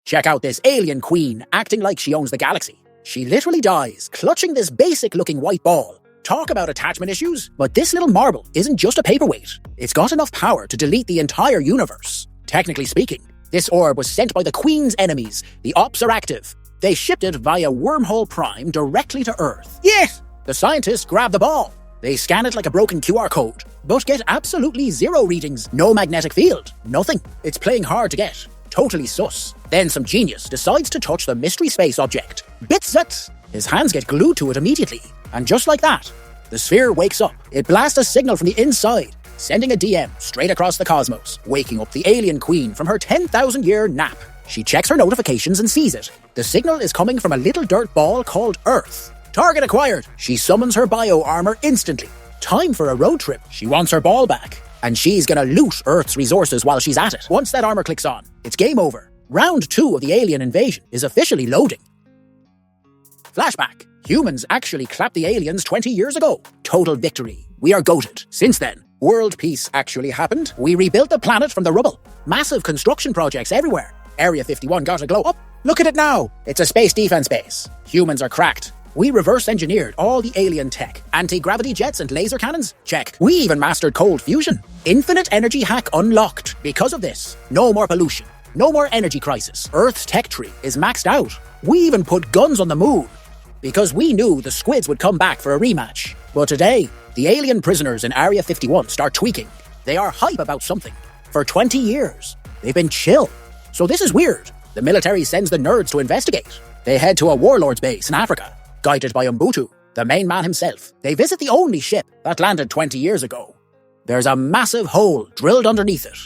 Check out this alien queen acting like she owns the galaxy. She literally dies, clutching this basic-looking white ball. Talk about attachment issues, but this little marble isn't just a paperweight. It's got enough power to delete the entire universe. Technically speaking, this orb was sent by the Queen's enemies. The ops are active. They shipped it via Wormhole Prime directly to Earth. Yes! The scientists grab the ball. They scan it like a broken QR code, but get absolutely zero readings. No magnetic field. Nothing. It's playing hard to get. Totally sus. Then some genius decides to touch the mystery space object. Bits it! His hands get glued to it immediately. And just like that, the sphere wakes up. It blasts a signal from the inside, sending a DM straight across the cosmos, waking up the alien queen from her 10,000-year nap. She checks her notifications and sees it. The signal is coming from a little dirt ball called Earth. Target acquired. She summons her bio armor instantly. Time for a road trip. She wants her ball back. And she's gonna loot Earth's resources while she's at it. Once that armor clicks on, it's game over. Round 2 of the alien invasion is officially loading. Flashback. Humans actually clapped the aliens 20 years ago. Total victory. We are goated. Since then, world peace actually happened. We rebuilt the planet from the rubble. Massive construction projects everywhere. Area 51 got a glow up. Look at it now. It's a space defense base. Humans are cracked. We reverse engineered all the alien tech. Anti-gravity jets and laser cannons? Check. We even mastered cold fusion. Infinite energy hack unlocked. Because of this, no more pollution. No more energy crisis. Earth's tech tree is maxed out. We even put guns on the moon. Because we knew the squids would come back for a rematch. But today, the alien prisoners in Area 51 start tweaking. They are hype about something. For 20 years, they've been chill. So this is weird. The military sends the nerds to investigate. They head to a warlord's base in Africa, guided by Umbutu, the main man himself. They visit the only ship that landed 20 years ago. There's a massive hole drilled underneath it.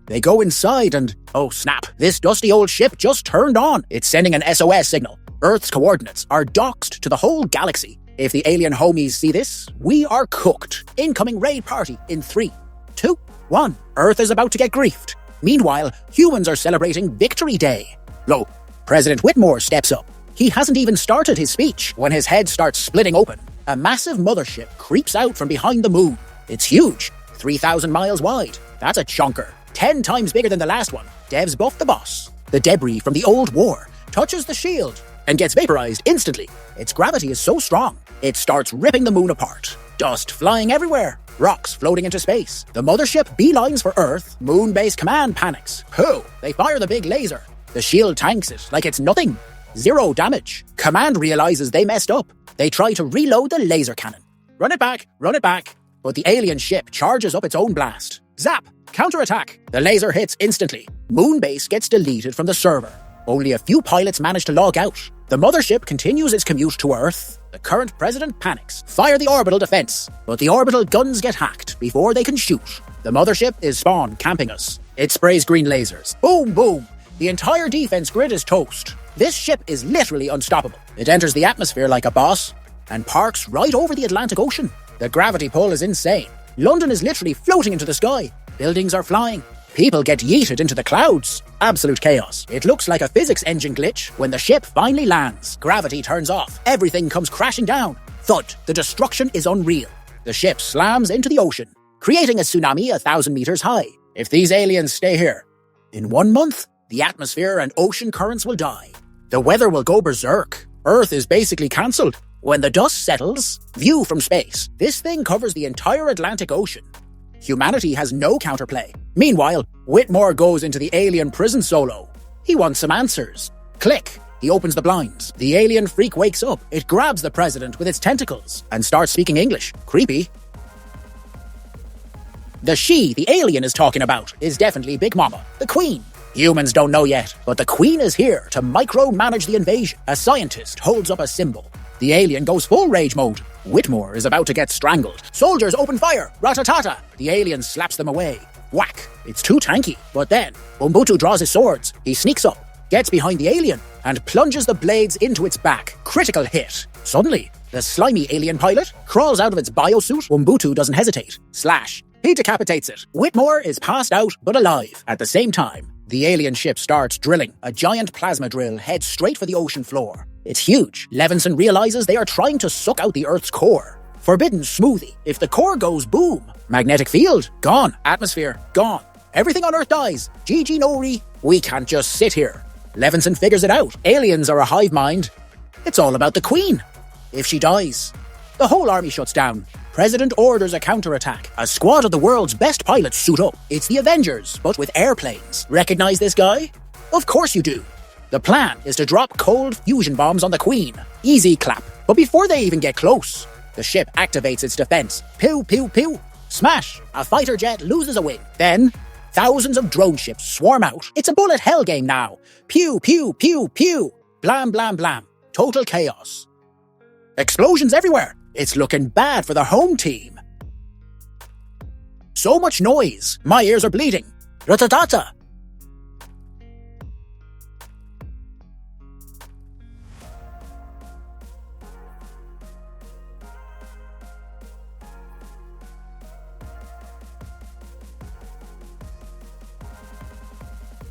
They go inside and, oh snap, this dusty old ship just turned on. It's sending an SOS signal. Earth's coordinates are doxed to the whole galaxy. If the alien homies see this, we are cooked. Incoming raid party in 3, 2, 1. Earth is about to get griefed. Meanwhile, humans are celebrating Victory Day. Lo, President Whitmore steps up. He hasn't even started his speech when his head starts splitting open. A massive mothership creeps out from behind the moon. It's huge, 3,000 miles wide. That's a chonker. 10 times bigger than the last one. Devs buff the boss. The debris from the old war touches the shield and gets vaporized instantly. Its gravity is so strong, it starts ripping the moon apart. Dust flying everywhere. Rocks floating into space. The mothership beelines for Earth. Moon-based command panics. Pooh! They fire the big laser. The shield tanks it like it's nothing. 0 damage. Command realizes they messed up. They try to reload the laser cannon. Run it back, run it back. But the alien ship charges up its own blast. Zap! Counterattack! The laser hits instantly. Moonbase gets deleted from the server. Only a few pilots manage to log out. The mothership continues its commute to Earth. The current president panics. Fire the orbital defense. But the orbital guns get hacked before they can shoot. The mothership is spawn camping us. It sprays green lasers. Boom, boom. The entire defense grid is toast. This ship is literally unstoppable. It enters the atmosphere like a boss and parks right over the Atlantic Ocean. The gravity pull is insane. London is literally floating into the sky. Buildings are flying. People get yeeted into the clouds. Absolute chaos. It looks like a physics engine glitch when the ship finally lands. Gravity turns off. Everything comes crashing down. Thud. The destruction is unreal. The ship slams into the ocean, creating a tsunami 1,000 meters high. If these aliens stay here, in 1 month, the atmosphere and ocean currents will die. The weather will go berserk. Earth is basically cancelled. When the dust settles, view from space. This thing covers the entire Atlantic Ocean. Humanity has no counterplay. Meanwhile, Whitmore goes into the alien prison solo. He wants some answers. Click. He opens the blinds. The alien freak wakes up. It grabs the president with its tentacles and starts speaking English. Creepy. The she the alien is talking about is definitely Big Mama, the Queen. Humans don't know yet, but the Queen is here to micromanage the invasion. A scientist holds up a symbol. The alien goes full rage mode. Whitmore is about to get strangled. Soldiers open fire. Ratatata. The alien slaps them away. Whack. It's too tanky. But then, Umbutu draws his swords. He sneaks up, gets behind the alien, and plunges the blades into its back. Critical hit. Suddenly, the slimy alien pilot crawls out of its biosuit. Umbutu doesn't hesitate. Slash. He decapitates it. Whitmore is passed out, but alive. At the same time, the alien ship starts drilling. A giant plasma drill heads straight for the ocean floor. It's huge. Levinson realizes they are trying to suck out the Earth's core. Forbidden smoothie. If the core goes boom, magnetic field, gone. Atmosphere, gone. Everything on Earth dies. GG no re. We can't just sit here. Levinson figures it out. Aliens are a hive mind. It's all about the Queen. If she dies, the whole army shuts down. President orders a counterattack. A squad of the world's best pilots suit up. It's the Avengers, but with airplanes. Recognize this guy? Of course you do. The plan is to drop cold fusion bombs on the Queen. Easy clap. But before they even get close, the ship activates its defense. Pew, pew, pew. Smash. A fighter jet loses a wing. Then, thousands of drone ships swarm out. It's a bullet hell game now. Pew, pew, pew, pew. Blam, blam, blam. Total chaos. Explosions everywhere. It's looking bad for the home team. So much noise. My ears are bleeding. Ratatata.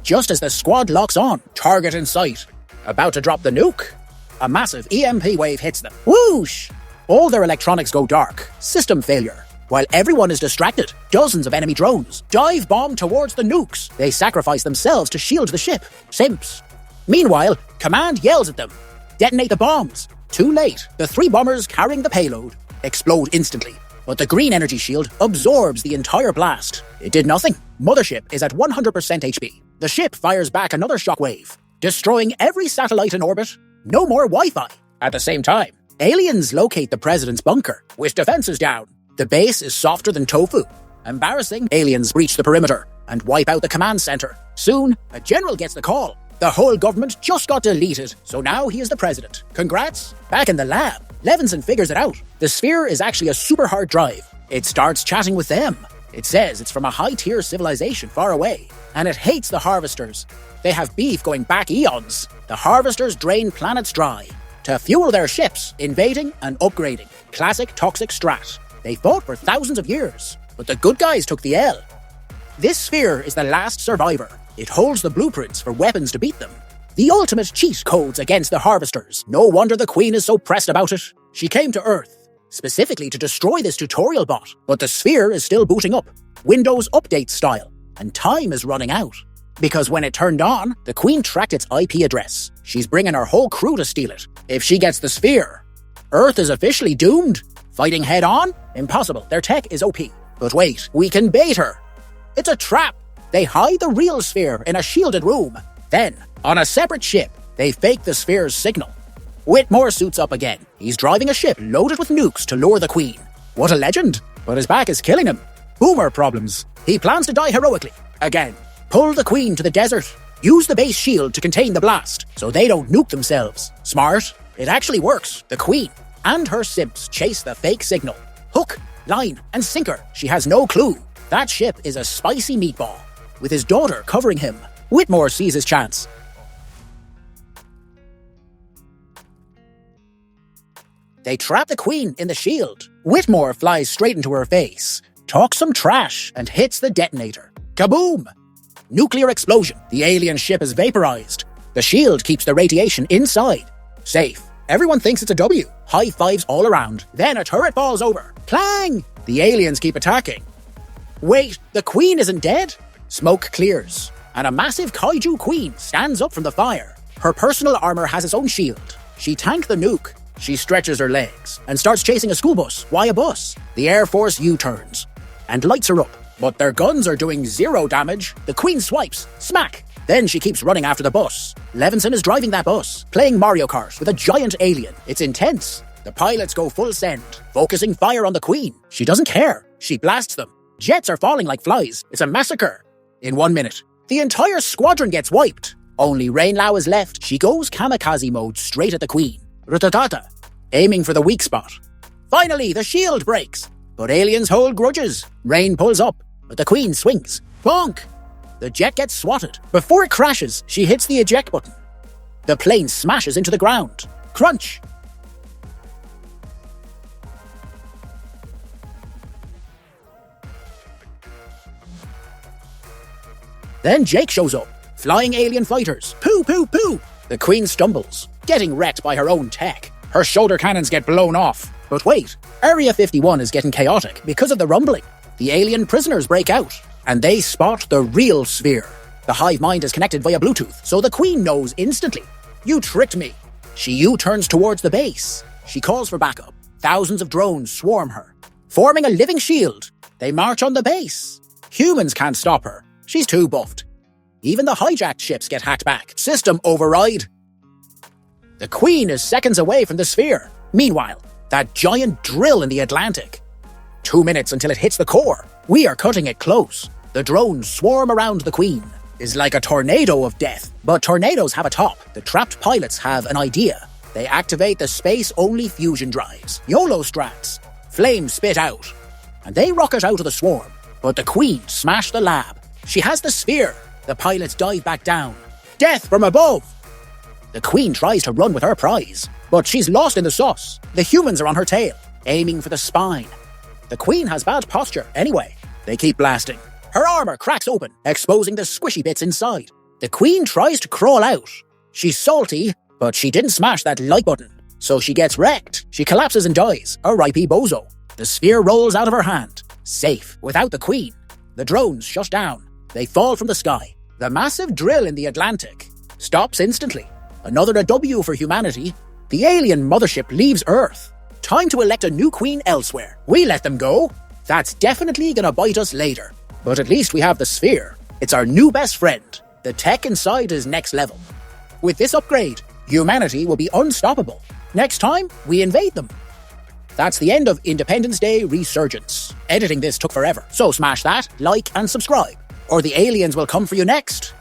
Just as the squad locks on, target in sight, about to drop the nuke, a massive EMP wave hits them. Whoosh! All their electronics go dark. System failure. While everyone is distracted, dozens of enemy drones dive bomb towards the nukes. They sacrifice themselves to shield the ship. Simps. Meanwhile, Command yells at them. Detonate the bombs. Too late. The 3 bombers carrying the payload explode instantly. But the green energy shield absorbs the entire blast. It did nothing. Mothership is at 100% HP. The ship fires back another shockwave, destroying every satellite in orbit. No more Wi-Fi. At the same time, aliens locate the president's bunker, with defenses down. The base is softer than tofu. Embarrassing. Aliens breach the perimeter and wipe out the command center. Soon, a general gets the call. The whole government just got deleted, so now he is the president. Congrats. Back in the lab, Levinson figures it out. The sphere is actually a super hard drive. It starts chatting with them. It says it's from a high-tier civilization far away, and it hates the harvesters. They have beef going back eons. The harvesters drain planets dry to fuel their ships, invading and upgrading. Classic toxic strat. They fought for thousands of years, but the good guys took the L. This sphere is the last survivor. It holds the blueprints for weapons to beat them. The ultimate cheat codes against the harvesters. No wonder the Queen is so pressed about it. She came to Earth, specifically to destroy this tutorial bot, but the sphere is still booting up, Windows Update style, and time is running out. Because when it turned on, the Queen tracked its IP address. She's bringing her whole crew to steal it. If she gets the sphere, Earth is officially doomed. Fighting head on? Impossible. Their tech is OP. But wait, we can bait her. It's a trap. They hide the real sphere in a shielded room. Then, on a separate ship, they fake the sphere's signal. Whitmore suits up again. He's driving a ship loaded with nukes to lure the Queen. What a legend. But his back is killing him. Boomer problems. He plans to die heroically. Again. Pull the Queen to the desert. Use the base shield to contain the blast, so they don't nuke themselves. Smart. It actually works. The Queen and her simps chase the fake signal. Hook, line, and sinker. She has no clue. That ship is a spicy meatball, with his daughter covering him. Whitmore sees his chance. They trap the Queen in the shield. Whitmore flies straight into her face, talks some trash, and hits the detonator. Kaboom! Nuclear explosion. The alien ship is vaporized. The shield keeps the radiation inside. Safe. Everyone thinks it's a W. High fives all around. Then a turret falls over. Clang! The aliens keep attacking. Wait, the Queen isn't dead? Smoke clears, and a massive kaiju Queen stands up from the fire. Her personal armor has its own shield. She tanked the nuke. She stretches her legs and starts chasing a school bus. Why a bus? The Air Force U-turns and lights her up. But their guns are doing 0 damage. The Queen swipes. Smack! Then she keeps running after the bus. Levinson is driving that bus, playing Mario Kart with a giant alien. It's intense. The pilots go full send, focusing fire on the Queen. She doesn't care. She blasts them. Jets are falling like flies. It's a massacre. In 1 minute, the entire squadron gets wiped. Only Rainlau is left. She goes kamikaze mode straight at the Queen. Ratatata, aiming for the weak spot. Finally, the shield breaks. But aliens hold grudges. Rain pulls up, but the Queen swings. Bonk! The jet gets swatted. Before it crashes, she hits the eject button. The plane smashes into the ground. Crunch! Then Jake shows up. Flying alien fighters. Poo, poo, poo! The Queen stumbles, getting wrecked by her own tech. Her shoulder cannons get blown off. But wait, Area 51 is getting chaotic because of the rumbling. The alien prisoners break out, and they spot the real sphere. The hive mind is connected via Bluetooth, so the Queen knows instantly. You tricked me. She U-turns towards the base. She calls for backup. Thousands of drones swarm her, forming a living shield. They march on the base. Humans can't stop her. She's too buffed. Even the hijacked ships get hacked back. System override. The Queen is seconds away from the sphere. Meanwhile, that giant drill in the Atlantic. 2 minutes until it hits the core. We are cutting it close. The drones swarm around the Queen. It's like a tornado of death. But tornadoes have a top. The trapped pilots have an idea. They activate the space-only fusion drives. YOLO strats. Flames spit out. And they rocket out of the swarm. But the Queen smashed the lab. She has the sphere. The pilots dive back down. Death from above! The Queen tries to run with her prize, but she's lost in the sauce. The humans are on her tail, aiming for the spine. The Queen has bad posture anyway. They keep blasting. Her armor cracks open, exposing the squishy bits inside. The Queen tries to crawl out. She's salty, but she didn't smash that like button, so she gets wrecked. She collapses and dies, a ripey bozo. The sphere rolls out of her hand. Safe, without the Queen. The drones shut down. They fall from the sky. The massive drill in the Atlantic stops instantly. Another W for humanity. The alien mothership leaves Earth. Time to elect a new queen elsewhere. We let them go. That's definitely gonna bite us later. But at least we have the sphere. It's our new best friend. The tech inside is next level. With this upgrade, humanity will be unstoppable. Next time, we invade them. That's the end of Independence Day Resurgence. Editing this took forever, so smash that, like and subscribe, or the aliens will come for you next.